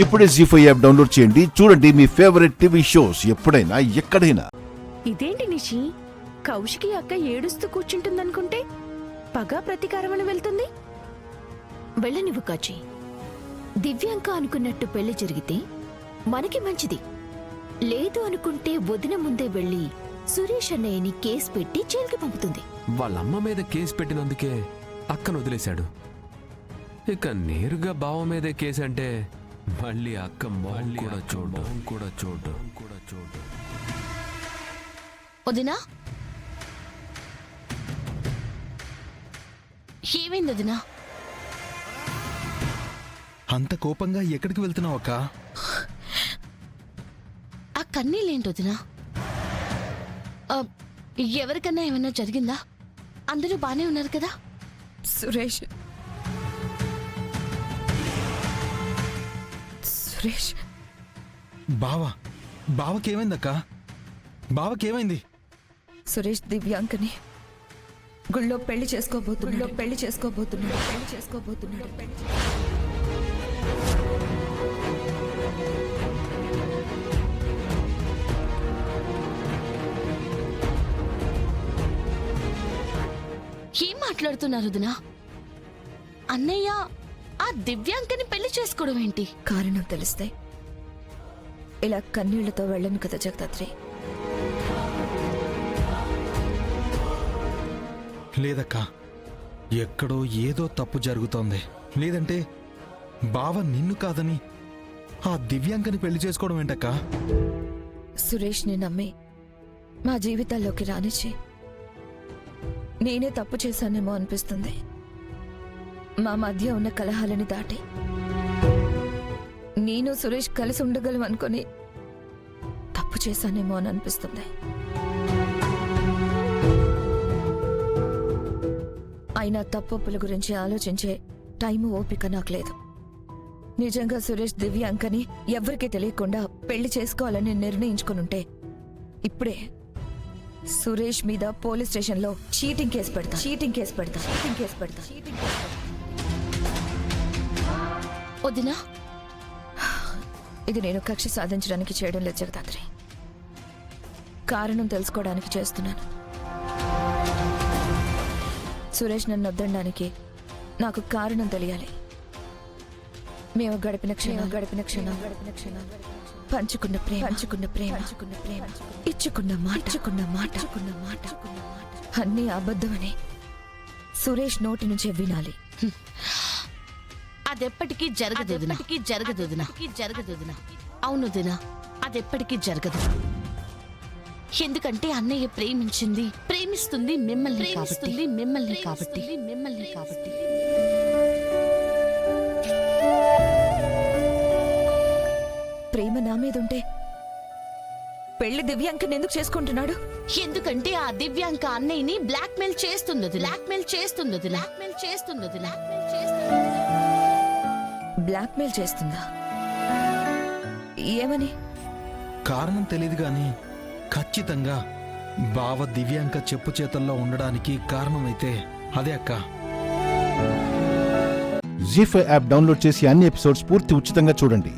ఇప్పుడే జీ5 app download చేయండి. చూడండి మీ ఫేవరెట్ టీవీ షోస్ ఎప్పుడైనా ఎక్కడైనా. ఇదేంటి నిషి, కౌశికి అక్క ఏడుస్తూ కూర్చుంటుందనుకుంటే పగ ప్రతీకారం అని వెళ్తుంది. వెళ్ళనివ్వు కాచి. దివ్యాంక అనుకున్నట్టు పెళ్లి జరిగితే మనకి మంచిది. లేదు అనుకుంటే వదిన ముందే వెళ్ళి సురేష్ అన్నయ్యని కేసు పెట్టి జైలుకి పంపుతుంది. వాళ్ళమ్మ మీద కేసు పెట్టినందుకే అక్కను వదిలేశాడు. ఇక నేరుగా బావ మీదే కేసు అంటే మళ్ళీ అక్క మొహం కూడా చూడు. వదినా, ఏమైంది వదినా? అంత కోపంగా ఎక్కడికి వెళ్తున్నావు అక్క? ఆ కన్నీళ్ళేంటి వదినా? ఎవరికన్నా ఏమన్నా జరిగిందా? అందరూ బానే ఉన్నారు కదా? సురేష్ బావకేమైందక్క? బావకేమైంది? సురేష్ దివ్యాంకని గుళ్ళో పెళ్లి చేసుకోబోతున్నాడు. ఏం మాట్లాడుతున్నారు వదినా? అన్నయ్య ఆ దివ్యాంకని పెళ్లి చేసుకోవడం ఏంటి? కారణం తెలిస్తే ఇలా కన్నీళ్లతో వెళ్ళను కదా జగదాత్రి. లేదక్క, ఎక్కడో ఏదో తప్పు జరుగుతోంది. లేదంటే బావ నిన్ను కాదని ఆ దివ్యాంకని పెళ్లి చేసుకోవడం ఏంటక్క? సురేష్ని నమ్మి మా జీవితాల్లోకి రానిచ్చి నేనే తప్పు చేశానేమో అనిపిస్తుంది. మా మధ్య ఉన్న కలహాలని దాటి నేను సురేష్ కలిసి ఉండగలం అనుకొని తప్పు చేశానేమో అని అనిపిస్తుంది. అయినా తప్పొప్పుల గురించి ఆలోచించే టైము ఓపిక నాకు లేదు. నిజంగా సురేష్ దివ్యాంకని ఎవ్వరికీ తెలియకుండా పెళ్లి చేసుకోవాలని నిర్ణయించుకునుంటే ఇప్పుడే సురేష్ మీద పోలీస్ స్టేషన్లో చీటింగ్ కేసు పెడతా. వదినా, ఇది నేను కక్ష సాధించడానికి చేయడం లేదు జగదాత్రి. కారణం తెలుసుకోవడానికి చేస్తున్నాను. సురేష్ నన్ను వద్దడానికి నాకు కారణం తెలియాలి. మేము గడిపిన క్షణం పంచుకున్న ప్రేమ ఇచ్చుకున్న మాట అన్నీ అబద్ధమని సురేష్ నోటి నుంచే వినాలి. అదెప్పటికీ జరగదు వదినా. అవును వదినా, అదెప్పటికీ జరగదు. ఎందుకంటే అన్నయ్య ప్రేమిస్తుంది మిమ్మల్ని కాబట్టి. ప్రేమ నా మీద ఉంటే పెళ్లి దివ్యాంకని ఎందుకు చేసుకుంటున్నాడు? ఎందుకంటే ఆ దివ్యాంక అన్నయ్యని బ్లాక్మెయిల్ చేస్తుంది. బ్లాక్మెయిల్ చేస్తుందా? ఏమని? కారణం తెలియదు గాని ఖచ్చితంగా బావ దివ్యాంక చెప్పు చేతల్లో ఉండడానికి కారణమైతే అదే అక్క. జీ5 యాప్ డౌన్లోడ్ చేసి అన్ని ఎపిసోడ్స్ పూర్తి ఉచితంగా చూడండి.